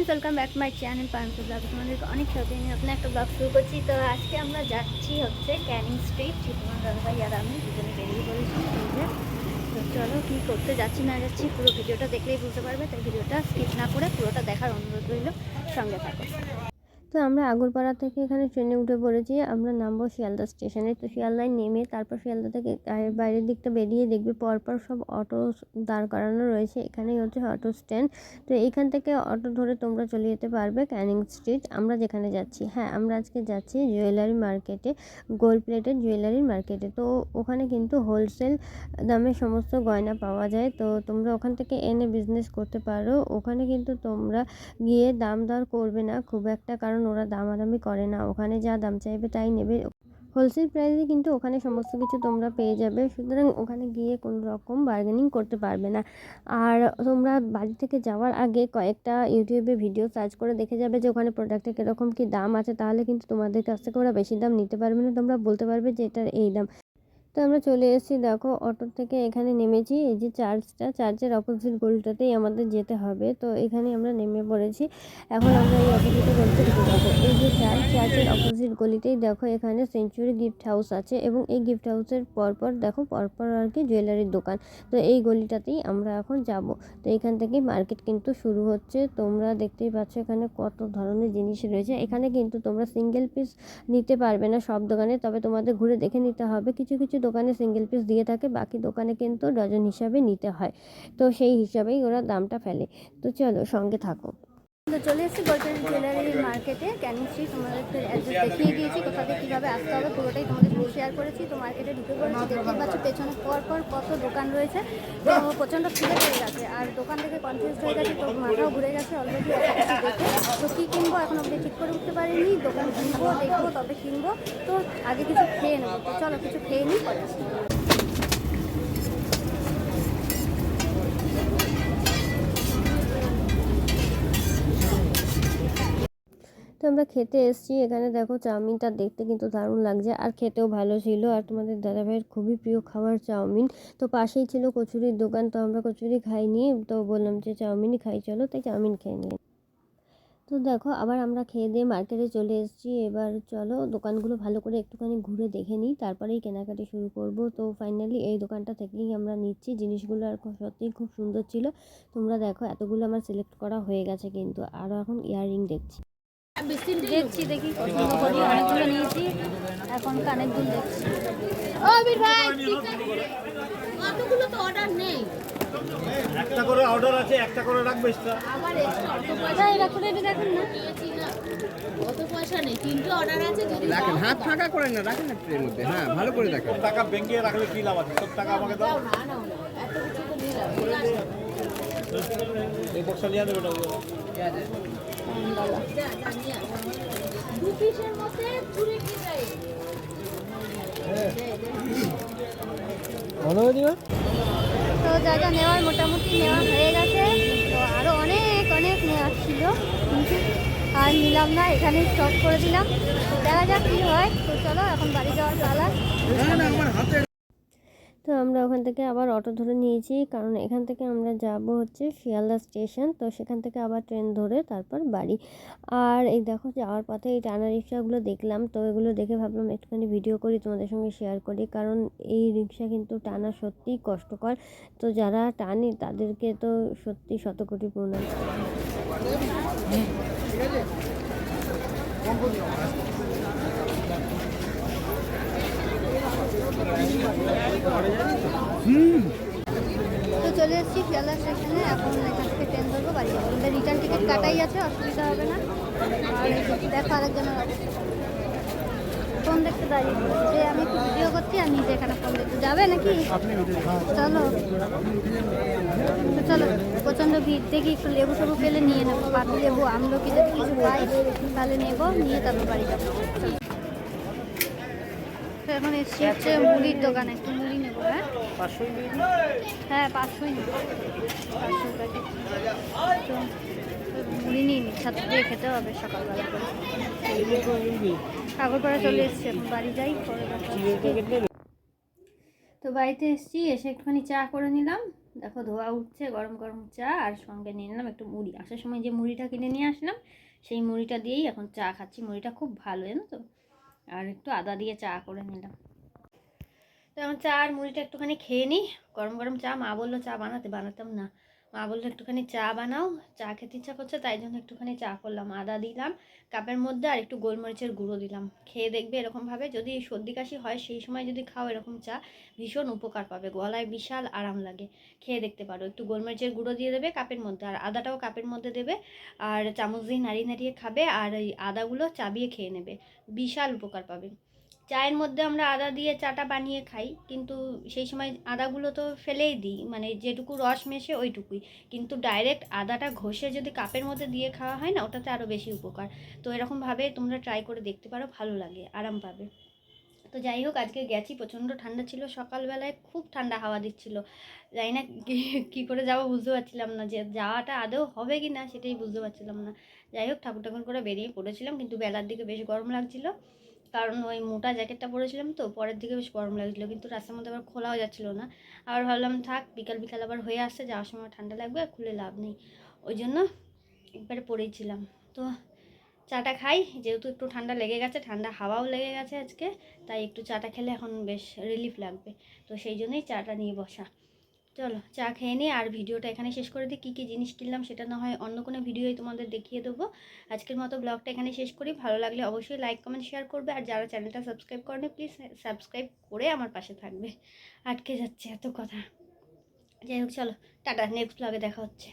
Friends, welcome back my channel Paromita blog. তোমাদেরকে অনেক সাথে নিয়ে নতুন একটা ব্লগ শুরু করছি। তো আজকে আমরা যাচ্ছি হচ্ছে ক্যানিং স্ট্রিট। তোমার দাদাভাই আর আমি দুজনে বেরিয়ে পড়েছি। তো চলো কী করতে যাচ্ছি না যাচ্ছি পুরো ভিডিওটা দেখলেই বুঝতে পারবে। তাই ভিডিওটা স্কিপ না করে পুরোটা দেখার অনুরোধ রইল, সঙ্গে থাকো। তো আমরা আগরপাড়া থেকে এখানে ট্রেনে উঠে পড়েছি। আমরা নামবো শিয়ালদা স্টেশনে। তো শিয়ালদায় নেমে তারপর শিয়ালদা থেকে বাইরের দিকটা বেরিয়ে দেখবে পরপর সব অটো দাঁড় করানো রয়েছে। এখানেই হচ্ছে অটো স্ট্যান্ড। তো এইখান থেকে অটো ধরে তোমরা চলে যেতে পারবে ক্যানিং স্ট্রিট, আমরা যেখানে যাচ্ছি। হ্যাঁ, আমরা আজকে যাচ্ছি জুয়েলারি মার্কেটে, গোল্ড প্লেটেড জুয়েলারি মার্কেটে। তো ওখানে কিন্তু হোলসেল দামে সমস্ত গয়না পাওয়া যায়। তো তোমরা ওখান থেকে এনে বিজনেস করতে পারো। ওখানে কিন্তু তোমরা গিয়ে দাম দর করবে না খুব একটা, কারণ ওরা দামাদামি করে না। ওখানে যা দাম চাইবে তাই নেবে। হোলসেল প্রাইসে কিন্তু ওখানে সমস্ত কিছু তোমরা পেয়ে যাবে, সুতরাং ওখানে গিয়ে কোনো রকম বার্গেনিং করতে পারবে না। আর তোমরা বাড়ি থেকে যাওয়ার আগে কয়েকটা ইউটিউবে ভিডিও সার্চ করে দেখে যাবে যে ওখানে প্রোডাক্টের কীরকম কী দাম আছে। তাহলে কিন্তু তোমাদের কাছ থেকে ওরা বেশি দাম নিতে পারবে না, তোমরা বলতে পারবে যে এটার এই দাম। তো আমরা চলে এসেছি, দেখো অটো থেকে এখানে নেমেছি। এই যে চার্চের অপোজিট গলিটাতেই আমাদের যেতে হবে। তো এখানে আমরা নেমে পড়েছি। এখন আমরা এই অপোজিট গলিতে ঢুকে যাবো। এই যে চার্চের অপোজিট গলিতেই দেখো এখানে সেঞ্চুরি গিফট হাউস আছে, এবং এই গিফট হাউসের পরপর দেখো পরপর আর কি জুয়েলারির দোকান। তো এই গলিটাতেই আমরা এখন যাব। তো এখান থেকেই মার্কেট কিন্তু শুরু হচ্ছে। তোমরা দেখতেই পাচ্ছ এখানে কত ধরনের জিনিস রয়েছে। এখানে কিন্তু তোমরা সিঙ্গেল পিস নিতে পারবে না সব দোকানে, তবে তোমাদের ঘুরে দেখে নিতে হবে। কিছু কিছু দোকানে সিঙ্গেল পিস দিয়ে থাকে, বাকি দোকানে কিন্তু ডজন হিসাবে নিতে হয়। তো সেই হিসাবেই ওরা দামটা ফেলে। তো চলো সঙ্গে থাকো। তো চলে এসেছি গোল্ডেন জুয়েলারি মার্কেটে ক্যানিং স্ট্রিট। তোমাদেরকে অ্যাড্রেস দেখিয়ে দিয়েছি, কোথা থেকে কীভাবে আসতে হবে পুরোটাই তোমাদের সাথে শেয়ার করেছি। তো মার্কেটে ঢুকে পড়েছি, দেখতেই পাচ্ছ পেছনে পরপর কত দোকান রয়েছে। তো প্রচণ্ড খিদে পেয়ে গেছে, আর দোকান থেকে কনফিউজ হয়ে গেছে। তো মাথাও ঘুরে গেছে অলরেডি দেখে। তো কী কিনবো এখন অব্দি ঠিক করে উঠতে পারিনি। দোকান কিনবো, দেখবো, তবে কিনবো। তো আগে কিছু খেয়ে নেবো। তো চলো কিছু খেয়ে নিই, পরে আসবো। তো আমরা খেতে এসেছি। এখানে দেখো চাউমিনটা দেখতে কিন্তু দারুণ লাগছে, আর খেতেও ভালো ছিল। আর তোমাদের দাদাভাইয়ের খুবই প্রিয় খাবার চাউমিন। তো পাশেই ছিল কচুরির দোকান, তো আমরা কচুরি খাইনি। তো বললাম যে চাউমিনই খাই চলো, তাই চাউমিন খেয়ে নিই। তো দেখো আবার আমরা খেয়ে দিয়ে মার্কেটে চলে এসেছি। এবার চলো দোকানগুলো ভালো করে একটুখানি ঘুরে দেখে নিই, তারপরেই কেনাকাটি শুরু করব। তো ফাইনালি এই দোকানটা থেকেই আমরা নিচ্ছি জিনিসগুলো, আর সত্যিই খুব সুন্দর ছিল। তোমরা দেখো এতগুলো আমার সিলেক্ট করা হয়ে গেছে, কিন্তু আরও এখন ইয়াররিং দেখছি। দেখি পছন্দ করি, অনেকগুলো নিয়েছি। এখন কানের দুল দেখছি। অতগুলো তো অর্ডার নেই, একটা করে অর্ডার আছে, একটা করে রাখবে এক্সট্রা। আবার এক্সট্রা অত পয়সা এটা দেখুন না, নিয়েছি না, অত পয়সা নেই। তিনটে অর্ডার আছে, যদি রাখেন হাত ফাঁকা করেন না, রাখেন না ট্রের মধ্যে। হ্যাঁ ভালো করে দেখেন। টাকা ব্যাংকে রাখলে কি লাভ আছে? সব টাকা আমাকে দাও। না না এত কিছু তো দিলাম। এই বক্সটা নিয়ে দেবে ওটা। দু পিসের মধ্যে পুরো কি চাই? তো যা যা নেওয়ার মোটামুটি নেওয়া হয়ে গেছে। তো আরও অনেক অনেক নেওয়ার ছিল, কিন্তু আর নিলাম না, এখানে স্টপ করে দিলাম। দেখা যাক কী হয়। তো চলো এখন বাড়ি যাওয়ার পালা। তো আমরা ওখান থেকে আবার অটো ধরে নিয়েছি, কারণ এখান থেকে আমরা যাব হচ্ছে শিয়ালদা স্টেশন। তো সেখান থেকে আবার ট্রেন ধরে তারপর বাড়ি। আর এই দেখো যাওয়ার পথে এই টানা রিক্সাগুলো দেখলাম। তো এগুলো দেখে ভাবলাম একটুখানি ভিডিও করি, তোমাদের সঙ্গে শেয়ার করি, কারণ এই রিক্সা কিন্তু টানা সত্যিই কষ্টকর। তো যারা টানে তাদেরকে তো সত্যি শতকোটি প্রণাম। তো চলে এসেছি শিয়ালদা স্টেশনে। এখন এখান থেকে ট্রেন ধরবো, বাড়ি যাবো। আমাদের রিটার্ন টিকিট কাটাই আছে, অসুবিধা হবে না। আর দেখো আরেকজনের অবস্থা, ফোন দেখতে দাঁড়িয়ে যে আমি একটু ভিডিও করছি, আর নিজে এখানে ফোন দেখতে যাবে নাকি? চলো তো চলো, প্রচণ্ড ভিড়। দেখি একটু লেবু টেবু পেলে নিয়ে নেবো, পাতি লেবু, আমলকি যদি কিছু পাই তাহলে নেবো, নিয়ে তারপর বাড়ি যাবো। তো এখন এসছি হচ্ছে মুড়ির দোকানে, একটু মুড়ি নেবো। হ্যাঁ 500ই নেবো, 500 প্যাকেট। তো মুড়ি নিয়ে নিই, ছাত্র দিয়ে খেতে হবে সকালবেলা করে। আগরপাড়া চলে এসছি, এখন বাড়ি যাই, পরে। তো বাড়িতে এসছি, এসে একটুখানি চা করে নিলাম, দেখো ধোয়া উঠছে, গরম গরম চা, আর সঙ্গে নিয়ে নিলাম একটু মুড়ি। আসার সময় যে মুড়িটা কিনে নিয়ে আসলাম সেই মুড়িটা দিয়েই এখন চা খাচ্ছি। মুড়িটা খুব ভালো, জানো তো। আর একটু আদা দিয়ে চা করে নিলাম। তো এখন চা আর মুড়িটা একটুখানি খেয়ে নিই। গরম গরম চা, মা বললো চা বানাতাম না। মা বললো একটুখানি চা বানাও, চা খেতে ইচ্ছা করছে, তাই জন্য একটুখানি চা করলাম। আদা দিলাম কাপের মধ্যে, আর একটু গোলমরিচের গুঁড়ো দিলাম। খেয়ে দেখবে এরকমভাবে, যদি সর্দি কাশি হয় সেই সময় যদি খাও এরকম চা, ভীষণ উপকার পাবে, গলায় বিশাল আরাম লাগে। খেয়ে দেখতে পারো। একটু গোলমরিচের গুঁড়ো দিয়ে দেবে কাপের মধ্যে, আর আদাটাও কাপের মধ্যে দেবে, আর চামচ দিয়ে নাড়িয়ে নাড়িয়ে খাবে, আর এই আদাগুলো চাবিয়ে খেয়ে নেবে, বিশাল উপকার পাবে। চায়ের মধ্যে আমরা আদা দিয়ে চাটা বানিয়ে খাই, কিন্তু সেই সময় আদাগুলো তো ফেলেই দিই, মানে যেটুকু রস মেশে ওইটুকুই। কিন্তু ডাইরেক্ট আদাটা ঘষে যদি কাপের মধ্যে দিয়ে খাওয়া হয় না, ওটাতে আরও বেশি উপকার। তো এরকমভাবে তোমরা ট্রাই করে দেখতে পারো, ভালো লাগে, আরাম পাবে। তো যাই হোক, আজকে গেছি, প্রচণ্ড ঠান্ডা ছিল, সকালবেলায় খুব ঠান্ডা হাওয়া দিচ্ছিল। জানি না কী করে যাবো বুঝতে পারছিলাম না, যে যাওয়াটা আদৌ হবে কি না সেটাই বুঝতে পারছিলাম না। যাই হোক, ঠাকুর ঠাকুর করে বেরিয়ে পড়েছিলাম, কিন্তু বেলার দিকে বেশ গরম লাগছিল, কারণ ওই মোটা জ্যাকেটটা পরেছিলাম, তো পরের দিকে বেশ গরম লাগছিলো, কিন্তু রাস্তার মধ্যে আবার খোলাও যাচ্ছিলো না। আবার ভাবলাম থাক, বিকাল বিকাল আবার হয়ে আসছে, যাওয়ার সময় ঠান্ডা লাগবে, আর খুলে লাভ নেই, ওই জন্য একবারে পরেইছিলাম। তো চাটা খাই, যেহেতু একটু ঠান্ডা লেগে গেছে, ঠান্ডা হাওয়াও লেগে গেছে আজকে, তাই একটু চাটা খেলে এখন বেশ রিলিফ লাগবে। তো সেই জন্যই চাটা নিয়ে বসা। চলো চা খেয়ে নিই, আর ভিডিওটা এখানে শেষ করে দিই। কী কী জিনিস কিনলাম সেটা না হয় অন্য কোনো ভিডিওই তোমাদের দেখিয়ে দেবো। আজকের মতো ব্লগটা এখানে শেষ করি। ভালো লাগলে অবশ্যই লাইক কমেন্ট শেয়ার করবে, আর যারা চ্যানেলটা সাবস্ক্রাইব করেনি প্লিজ সাবস্ক্রাইব করে আমার পাশে থাকবে। আটকে যাচ্ছে এত কথা। যাই হোক, চলো টাটা, নেক্সট ব্লগে দেখা হচ্ছে।